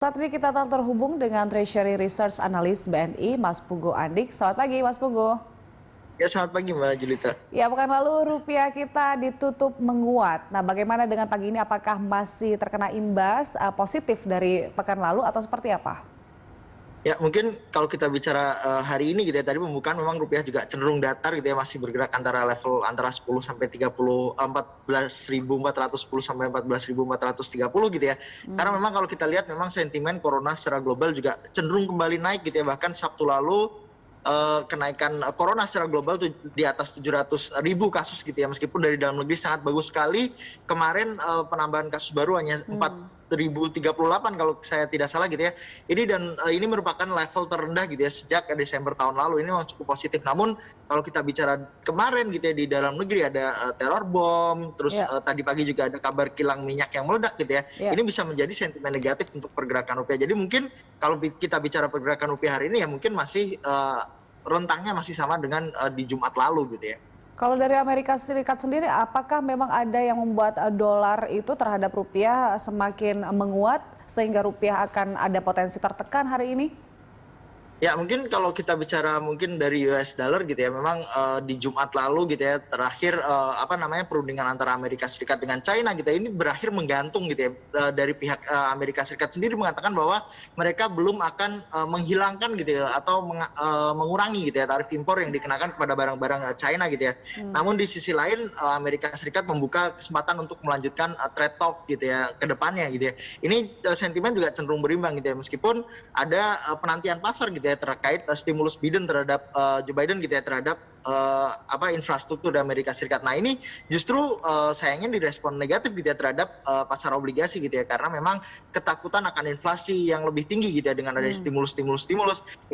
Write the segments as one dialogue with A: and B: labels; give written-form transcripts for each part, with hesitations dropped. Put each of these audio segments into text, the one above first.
A: Saat ini kita telah terhubung dengan Treasury Research Analyst BNI, Mas Pugo Andik. Selamat pagi, Mas Pugo.
B: Ya, selamat pagi Mbak Julita.
A: Ya, pekan lalu rupiah kita ditutup menguat. Nah, bagaimana dengan pagi ini? Apakah masih terkena imbas positif dari pekan lalu atau seperti apa?
B: Ya, mungkin kalau kita bicara hari ini gitu ya, tadi pembukaan memang rupiah juga cenderung datar gitu ya, masih bergerak antara level antara 10 sampai 30, 14.410 sampai 14.430 gitu ya. Karena memang kalau kita lihat memang sentimen corona secara global juga cenderung kembali naik gitu ya, bahkan Sabtu lalu kenaikan corona secara global tuh di atas 700.000 kasus gitu ya, meskipun dari dalam negeri sangat bagus sekali. Kemarin penambahan kasus baru hanya 4.038 kalau saya tidak salah gitu ya. Ini merupakan level terendah gitu ya sejak Desember tahun lalu. Ini memang cukup positif. Namun kalau kita bicara kemarin gitu ya, di dalam negeri ada teror bom, terus
A: Ya,
B: tadi pagi juga ada kabar kilang minyak yang meledak gitu ya.
A: ya.
B: Ini bisa menjadi sentimen negatif untuk pergerakan rupiah. Jadi mungkin kalau kita bicara pergerakan rupiah hari ini ya mungkin masih rentangnya masih sama dengan di Jumat lalu gitu ya.
A: Kalau dari Amerika Serikat sendiri, apakah memang ada yang membuat dolar itu terhadap rupiah semakin menguat sehingga rupiah akan ada potensi tertekan hari ini?
B: Ya, mungkin kalau kita bicara mungkin dari US dollar gitu ya, memang di Jumat lalu gitu ya, terakhir perundingan antara Amerika Serikat dengan China gitu ya, ini berakhir menggantung gitu ya. Dari pihak Amerika Serikat sendiri mengatakan bahwa mereka belum akan menghilangkan gitu ya, atau mengurangi gitu ya tarif impor yang dikenakan kepada barang-barang China gitu ya. Namun di sisi lain Amerika Serikat membuka kesempatan untuk melanjutkan trade talk gitu ya ke depannya gitu ya. Ini sentimen juga cenderung berimbang gitu ya, meskipun ada penantian pasar gitu ya terkait stimulus Biden terhadap Joe Biden gitu ya, terhadap infrastruktur di Amerika Serikat. Nah, ini justru sayangnya direspon negatif gitu ya terhadap pasar obligasi gitu ya, karena memang ketakutan akan inflasi yang lebih tinggi gitu ya dengan ada stimulus.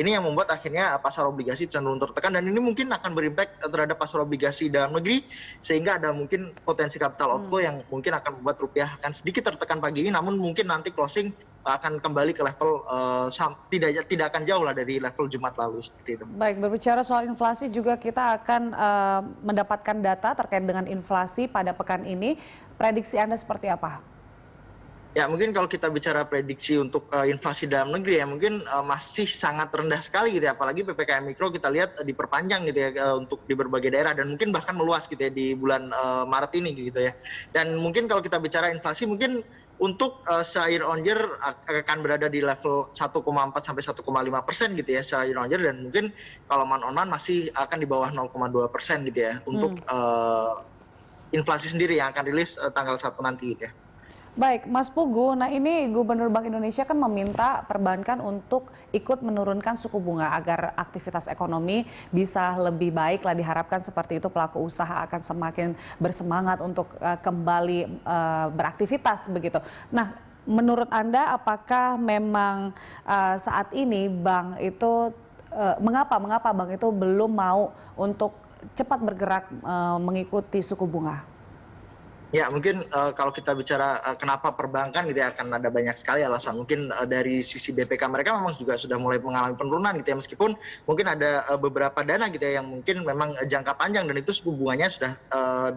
B: Ini yang membuat akhirnya pasar obligasi cenderung tertekan, dan ini mungkin akan berimpact terhadap pasar obligasi dalam negeri, sehingga ada mungkin potensi capital outflow yang mungkin akan membuat rupiah akan sedikit tertekan pagi ini, namun mungkin nanti closing akan kembali ke level tidak akan jauh lah dari level Jumat lalu seperti itu.
A: Baik, berbicara soal inflasi juga kita akan mendapatkan data terkait dengan inflasi pada pekan ini. Prediksi Anda seperti apa?
B: Ya, mungkin kalau kita bicara prediksi untuk inflasi dalam negeri ya, mungkin masih sangat rendah sekali gitu ya, apalagi PPKM Mikro kita lihat diperpanjang gitu ya untuk di berbagai daerah, dan mungkin bahkan meluas gitu ya di bulan Maret ini gitu ya. Dan mungkin kalau kita bicara inflasi, mungkin untuk year on year akan berada di level 1,4 sampai 1,5% gitu ya year on year, dan mungkin kalau month on month masih akan di bawah 0,2% gitu ya untuk inflasi sendiri yang akan rilis tanggal 1 nanti gitu ya.
A: Baik, Mas Pugu, nah ini Gubernur Bank Indonesia kan meminta perbankan untuk ikut menurunkan suku bunga agar aktivitas ekonomi bisa lebih baik lah, diharapkan seperti itu, pelaku usaha akan semakin bersemangat untuk kembali beraktivitas begitu. Nah, menurut Anda apakah memang saat ini bank itu mengapa bank itu belum mau untuk cepat bergerak mengikuti suku bunga?
B: Ya, mungkin kalau kita bicara kenapa perbankan gitu ya, akan ada banyak sekali alasan. Mungkin dari sisi BPK mereka memang juga sudah mulai mengalami penurunan gitu ya, meskipun mungkin ada beberapa dana gitu ya yang mungkin memang jangka panjang, dan itu suku bunganya sudah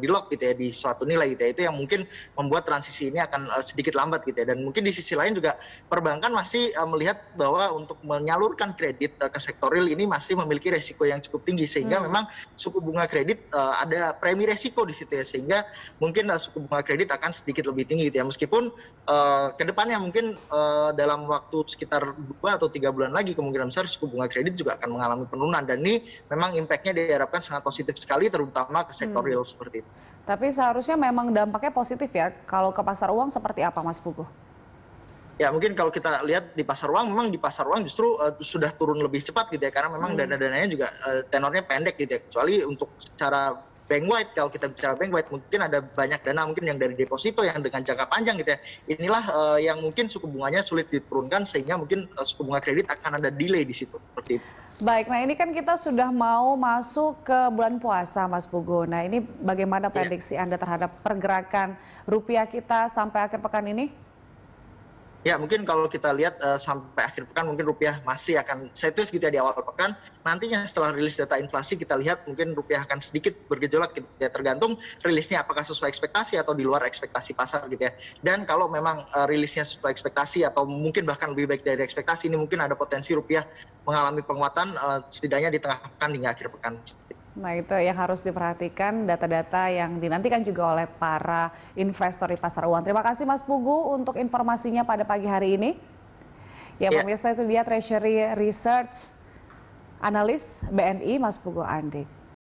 B: di lock gitu ya di suatu nilai gitu ya. Itu yang mungkin membuat transisi ini akan sedikit lambat gitu ya. Dan mungkin di sisi lain juga perbankan masih melihat bahwa untuk menyalurkan kredit ke sektor real ini masih memiliki resiko yang cukup tinggi, sehingga memang suku bunga kredit ada premi resiko di situ ya, sehingga mungkin suku bunga kredit akan sedikit lebih tinggi gitu ya, meskipun ke depannya mungkin dalam waktu sekitar 2 atau 3 bulan lagi kemungkinan besar suku bunga kredit juga akan mengalami penurunan, dan ini memang impactnya diharapkan sangat positif sekali terutama ke sektor real seperti itu.
A: Tapi seharusnya memang dampaknya positif ya, kalau ke pasar uang seperti apa Mas Pugu?
B: Ya, mungkin kalau kita lihat di pasar uang, memang di pasar uang justru sudah turun lebih cepat gitu ya, karena memang dana-dananya juga tenornya pendek gitu ya, kecuali untuk secara bank wide. Kalau kita bicara bank wide, mungkin ada banyak dana mungkin yang dari deposito yang dengan jangka panjang gitu ya. Inilah yang mungkin suku bunganya sulit diturunkan, sehingga mungkin suku bunga kredit akan ada delay di situ seperti itu.
A: Baik, nah ini kan kita sudah mau masuk ke bulan puasa Mas Pugu. Nah ini bagaimana prediksi Anda terhadap pergerakan rupiah kita sampai akhir pekan ini?
B: Ya, mungkin kalau kita lihat sampai akhir pekan mungkin rupiah masih akan sideways gitu ya di awal pekan. Nantinya setelah rilis data inflasi kita lihat mungkin rupiah akan sedikit bergejolak gitu ya, tergantung rilisnya apakah sesuai ekspektasi atau di luar ekspektasi pasar gitu ya. Dan kalau memang rilisnya sesuai ekspektasi atau mungkin bahkan lebih baik dari ekspektasi, ini mungkin ada potensi rupiah mengalami penguatan setidaknya di tengah pekan hingga akhir pekan.
A: Nah, itu yang harus diperhatikan, data-data yang dinantikan juga oleh para investor di pasar uang. Terima kasih Mas Pugu untuk informasinya pada pagi hari ini. Ya,
B: Ya.
A: pemirsa, itu dia Treasury Research Analis BNI Mas Pugu Andik.